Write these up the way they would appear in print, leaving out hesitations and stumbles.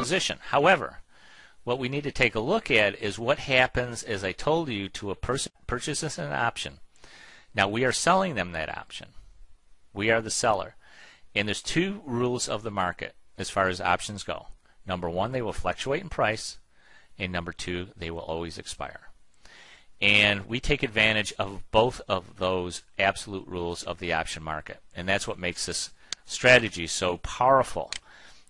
position. However, what we need to take a look at is what happens, as I told you, to a person purchases an option. Now we are selling them that option. We are the seller. And there's two rules of the market as far as options go. Number one, they will fluctuate in price, and number two, they will always expire. And we take advantage of both of those absolute rules of the option market. And that's what makes this strategy so powerful.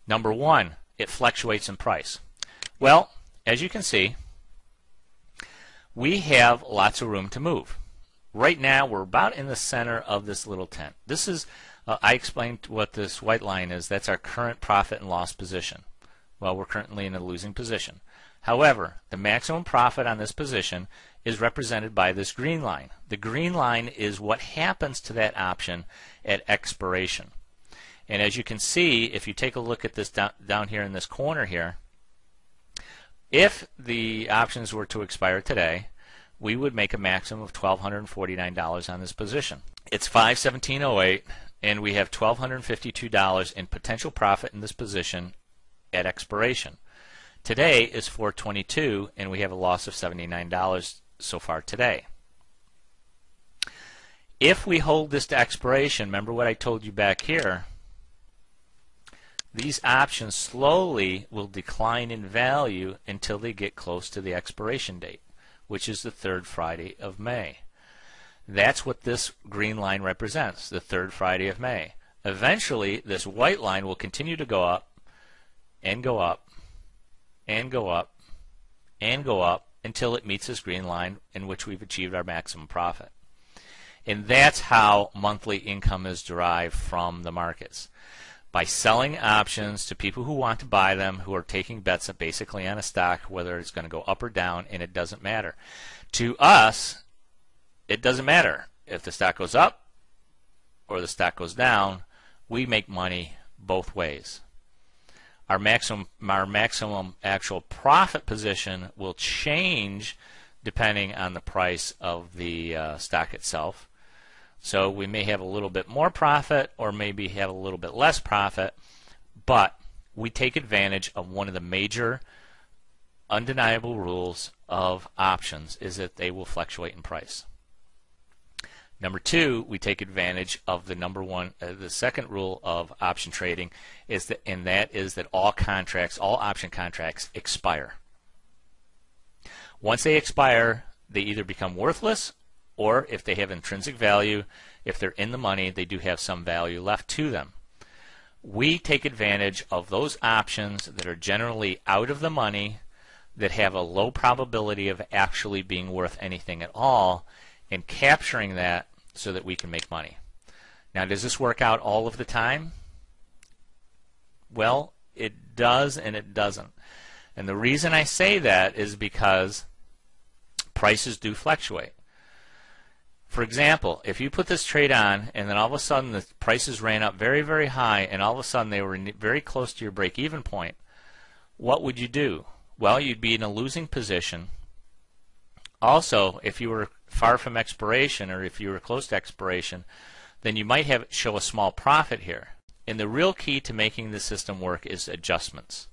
Number one, it fluctuates in price. Well, as you can see, we have lots of room to move. Right now, we're about in the center of this little tent. This is, I explained what this white line is. That's our current profit and loss position. Well, we're currently in a losing position. However, the maximum profit on this position is represented by this green line. The green line is what happens to that option at expiration. And as you can see, if you take a look at this down here in this corner here, if the options were to expire today, we would make a maximum of $1,249 on this position. It's 5/17/08, and we have $1,252 in potential profit in this position at expiration. Today is 4/22, and we have a loss of $79 so far today. If we hold this to expiration, remember what I told you back here, these options slowly will decline in value until they get close to the expiration date, which is the third Friday of May. That's what this green line represents, the third Friday of May. Eventually, this white line will continue to go up and go up and go up and go up until it meets this green line in which we've achieved our maximum profit. And that's how monthly income is derived from the markets. By selling options to people who want to buy them, who are taking bets basically on a stock, whether it's going to go up or down, and it doesn't matter. To us, it doesn't matter. If the stock goes up or the stock goes down, we make money both ways. Our maximum actual profit position will change depending on the price of the stock itself. So we may have a little bit more profit or maybe have a little bit less profit, but we take advantage of one of the major undeniable rules of options is that they will fluctuate in price. Number two, we take advantage of the second rule of option trading is that, and that is that all option contracts expire. Once they expire, they either become worthless, or if they have intrinsic value, if they're in the money, they do have some value left to them. We take advantage of those options that are generally out of the money, that have a low probability of actually being worth anything at all, and capturing that so that we can make money. Now, does this work out all of the time? Well, it does and it doesn't. And the reason I say that is because prices do fluctuate. For example, if you put this trade on and then all of a sudden the prices ran up very, very high and all of a sudden they were very close to your break-even point, what would you do? Well, you'd be in a losing position. Also, if you were far from expiration or if you were close to expiration, then you might show a small profit here. And the real key to making the system work is adjustments.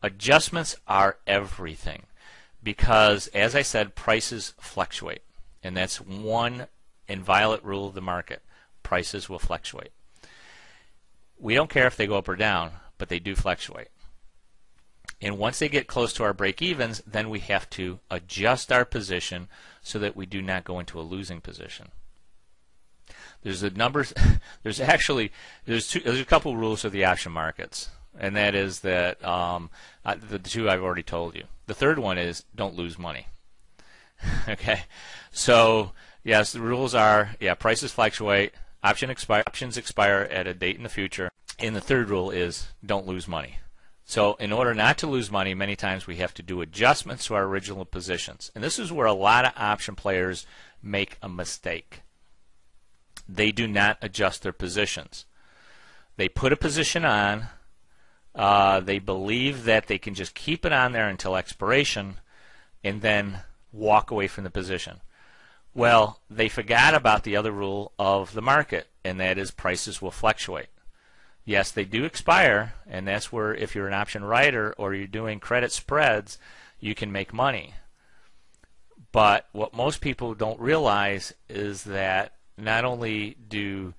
Adjustments are everything because, as I said, prices fluctuate. And that's one inviolate rule of the market. Prices will fluctuate. We don't care if they go up or down, but they do fluctuate. And once they get close to our break-evens, then we have to adjust our position so that we do not go into a losing position. There's a couple rules of the option markets, and that is that the two I've already told you. The third one is don't lose money. Okay, so yes, the rules are prices fluctuate, options expire at a date in the future, and the third rule is don't lose money. So in order not to lose money, many times we have to do adjustments to our original positions. And this is where a lot of option players make a mistake. They do not adjust their positions. They put a position on, they believe that they can just keep it on there until expiration and then walk away from the position. Well, they forgot about the other rule of the market, and that is prices will fluctuate. Yes, they do expire, and that's where if you're an option writer or you're doing credit spreads, you can make money. But what most people don't realize is that not only do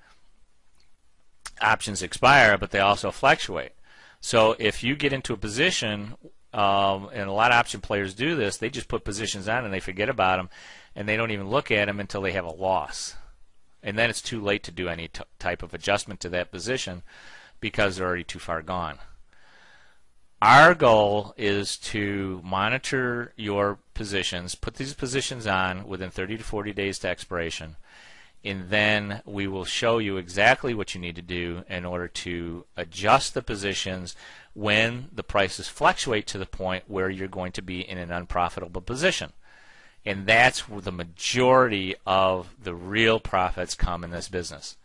options expire, but they also fluctuate. So if you get into a position, and a lot of option players do this, they just put positions on and they forget about them, and they don't even look at them until they have a loss. And then it's too late to do any type of adjustment to that position because they're already too far gone. Our goal is to monitor your positions, put these positions on within 30 to 40 days to expiration, and then we will show you exactly what you need to do in order to adjust the positions when the prices fluctuate to the point where you're going to be in an unprofitable position. And that's where the majority of the real profits come in this business.